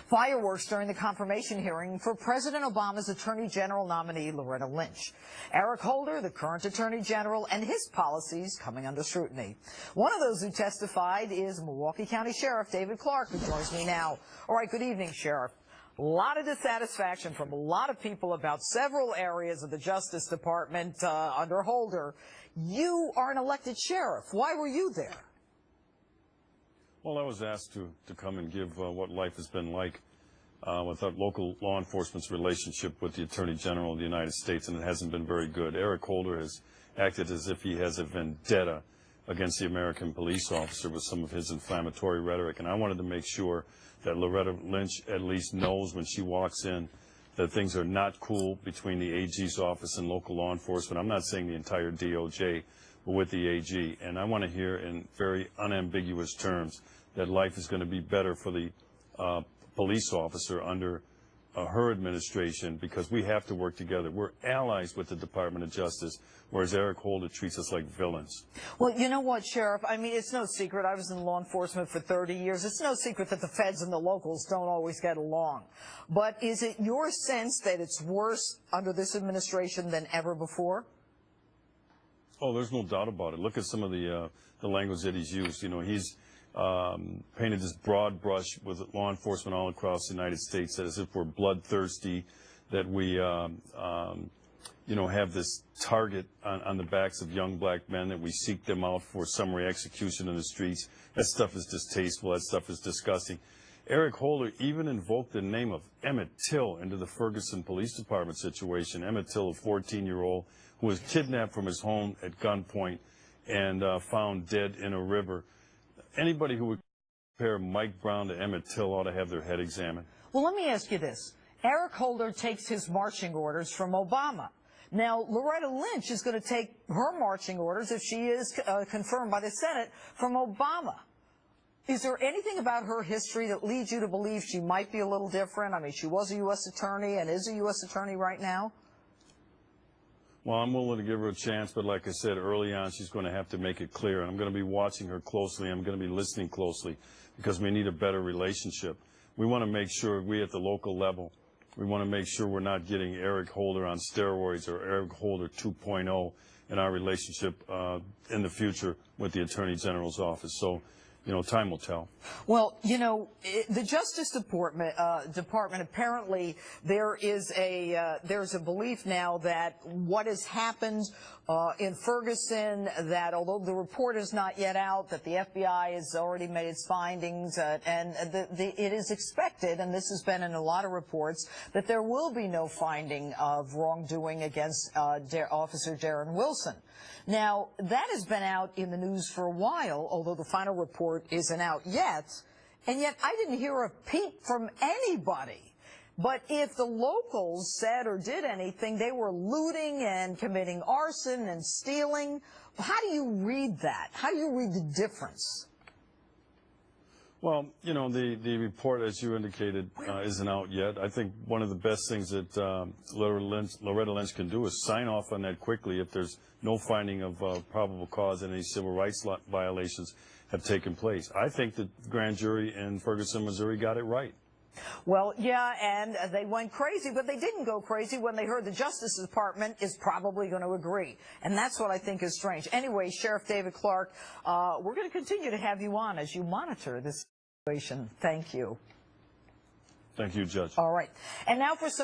Fireworks during the confirmation hearing for President Obama's Attorney General nominee Loretta Lynch. Eric Holder, the current Attorney General, and his policies coming under scrutiny. One of those who testified is Milwaukee County Sheriff David Clarke, who joins me now. All right, good evening, Sheriff. A lot of dissatisfaction from a lot of people about several areas of the Justice Department under Holder. You are an elected sheriff. Why were you there? Well, I was asked to come and give what life has been like with our local law enforcement's relationship with the Attorney General of the United States, and it hasn't been very good. Eric Holder has acted as if he has a vendetta against the American police officer with some of his inflammatory rhetoric, and I wanted to make sure that Loretta Lynch at least knows when she walks in that things are not cool between the AG's office and local law enforcement. I'm not saying the entire DOJ, but with the AG. And I want to hear in very unambiguous terms that life is going to be better for the police officer under her administration, because we have to work together. We're allies with the Department of Justice, whereas Eric Holder treats us like villains. Well, you know what, Sheriff? I mean, it's no secret. I was in law enforcement for 30 years. It's no secret that the feds and the locals don't always get along. But is it your sense that it's worse under this administration than ever before? Oh, there's no doubt about it. Look at some of the language that he's used. You know, he's painted this broad brush with law enforcement all across the United States as if we're bloodthirsty, that we, you know, have this target on the backs of young black men, that we seek them out for summary execution in the streets. That stuff is distasteful. That stuff is disgusting. Eric Holder even invoked the name of Emmett Till into the Ferguson Police Department situation. Emmett Till, a 14-year-old who was kidnapped from his home at gunpoint and found dead in a river. Anybody who would compare Mike Brown to Emmett Till ought to have their head examined. Well, let me ask you this. Eric Holder takes his marching orders from Obama. Now, Loretta Lynch is going to take her marching orders, if she is confirmed by the Senate, from Obama. Is there anything about her history that leads you to believe she might be a little different? I mean, she was a U.S. attorney and is a U.S. attorney right now. Well, I'm willing to give her a chance, but like I said early on, she's going to have to make it clear. And I'm going to be watching her closely. I'm going to be listening closely, because we need a better relationship. We want to make sure we at the local level, we want to make sure we're not getting Eric Holder on steroids or Eric Holder 2.0 in our relationship in the future with the Attorney General's office. So, you know, time will tell. Well, you know, the Justice Department apparently there's a belief now that what has happened in Ferguson, that although the report is not yet out, that the FBI has already made its findings, and it is expected, and this has been in a lot of reports, that there will be no finding of wrongdoing against Officer Darren Wilson. Now, that has been out in the news for a while, although the final report isn't out yet, and yet I didn't hear a peep from anybody. But if the locals said or did anything, they were looting and committing arson and stealing. How do you read that? How do you read the difference? Well, you know, the report, as you indicated, isn't out yet. I think one of the best things that Loretta Lynch can do is sign off on that quickly if there's no finding of probable cause and any civil rights violations have taken place. I think the grand jury in Ferguson, Missouri got it right. Well, yeah, and they went crazy, but they didn't go crazy when they heard the Justice Department is probably going to agree. And that's what I think is strange. Anyway, Sheriff David Clarke, we're going to continue to have you on as you monitor this situation. Thank you. Thank you, Judge. All right. And now for some